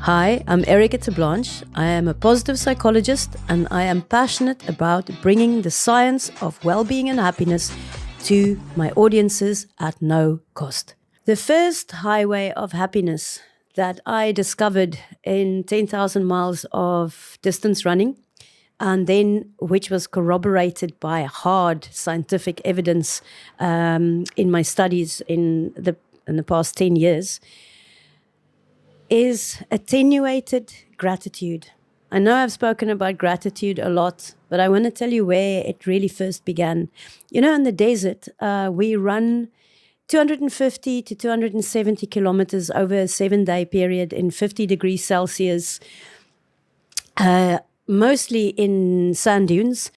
Hi, I'm Erica Terblanche. I am a positive psychologist and I am passionate about bringing the science of well-being and happiness to my audiences at no cost. The first highway of happiness that I discovered in 10,000 miles of distance running, and then which was corroborated by hard scientific evidence in my studies in the past 10 years, is attenuated gratitude. I know I've spoken about gratitude a lot, but I want to tell you where it really first began. You know, in the desert, we run 250 to 270 kilometers over a 7-day period in 50 degrees Celsius, mostly in sand dunes.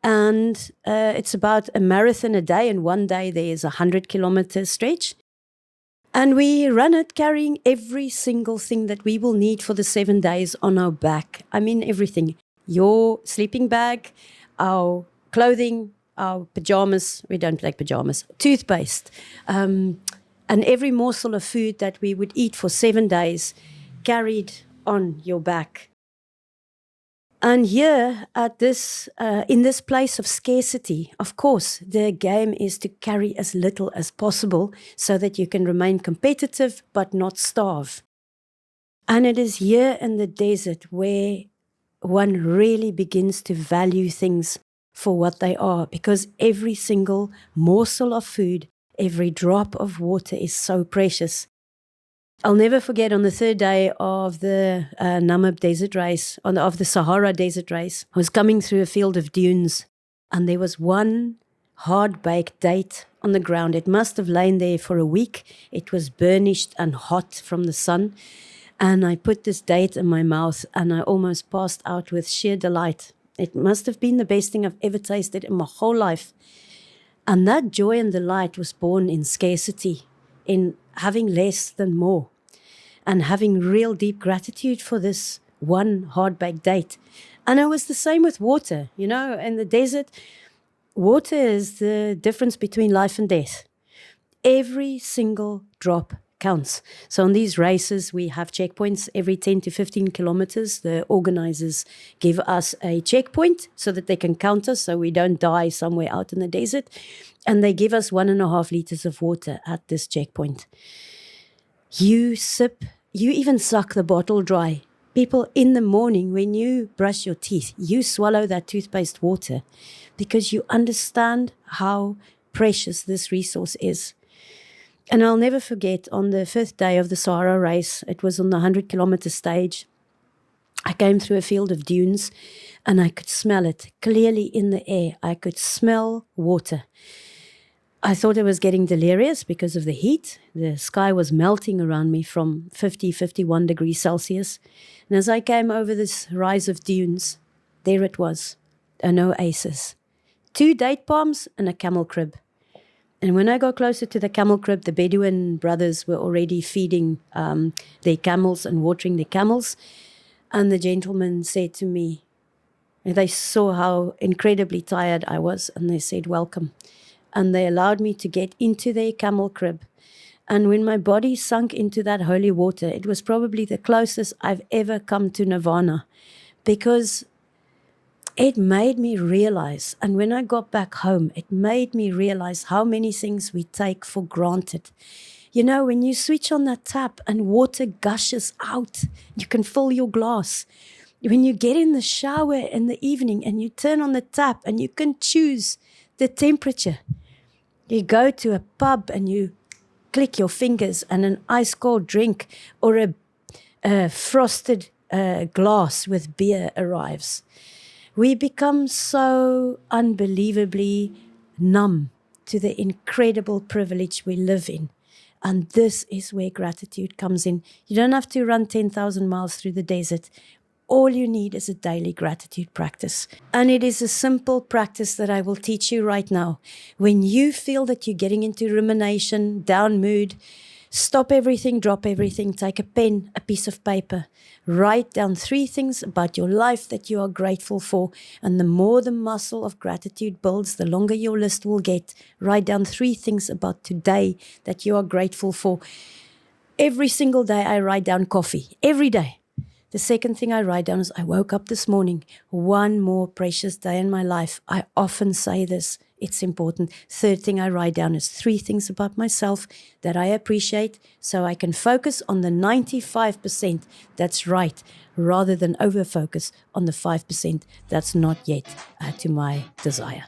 And it's about a marathon a day, and one day there is a 100-kilometer stretch. And we run it carrying every single thing that we will need for the 7 days on our back. I mean, everything. Your sleeping bag, our clothing, our pajamas. We don't like pajamas. Toothpaste. And every morsel of food that we would eat for 7 days carried on your back. And here at this, in this place of scarcity, of course, the game is to carry as little as possible so that you can remain competitive but not starve. And it is here in the desert where one really begins to value things for what they are, because every single morsel of food, every drop of water is so precious. I'll never forget, on the third day of the Namib desert race, of the Sahara desert race, I was coming through a field of dunes, and there was one hard-baked date on the ground. It must have lain there for a week. It was burnished and hot from the sun, and I put this date in my mouth, and I almost passed out with sheer delight. It must have been the best thing I've ever tasted in my whole life. And that joy and delight was born in scarcity, in having less than more, and having real deep gratitude for this one hard-baked date. And it was the same with water. You know, in the desert, water is the difference between life and death. Every single drop counts. So on these races, we have checkpoints every 10 to 15 kilometers. The organizers give us a checkpoint so that they can count us so we don't die somewhere out in the desert. And they give us 1.5 liters of water at this checkpoint. You sip, you even suck the bottle dry. People, in the morning when you brush your teeth, you swallow that toothpaste water because you understand how precious this resource is. And I'll never forget, on the 5th day of the Sahara race, it was on the 100-kilometer stage, I came through a field of dunes and I could smell it clearly in the air. I could smell water. I thought I was getting delirious because of the heat. The sky was melting around me from 50, 51 degrees Celsius. And as I came over this rise of dunes, there it was, an oasis. 2 date palms and a camel crib. And when I got closer to the camel crib, the Bedouin brothers were already feeding their camels and watering their camels. And the gentleman said to me, and they saw how incredibly tired I was, and they said, "Welcome." And they allowed me to get into their camel crib. And when my body sunk into that holy water, it was probably the closest I've ever come to nirvana, because it made me realize, and when I got back home, it made me realize how many things we take for granted. You know, when you switch on that tap and water gushes out, you can fill your glass. When you get in the shower in the evening and you turn on the tap and you can choose the temperature. You go to a pub and you click your fingers and an ice-cold drink or a frosted glass with beer arrives. We become so unbelievably numb to the incredible privilege we live in. And this is where gratitude comes in. You don't have to run 10,000 miles through the desert. All you need is a daily gratitude practice. And it is a simple practice that I will teach you right now. When you feel that you're getting into rumination, down mood, stop everything, drop everything, take a pen, a piece of paper, write down 3 things about your life that you are grateful for. And the more the muscle of gratitude builds, the longer your list will get. Write down 3 things about today that you are grateful for. Every single day I write down coffee, every day. The second thing I write down is I woke up this morning, one more precious day in my life. I often say this, it's important. Third thing I write down is 3 things about myself that I appreciate so I can focus on the 95% that's right rather than over-focus on the 5% that's not yet to my desire.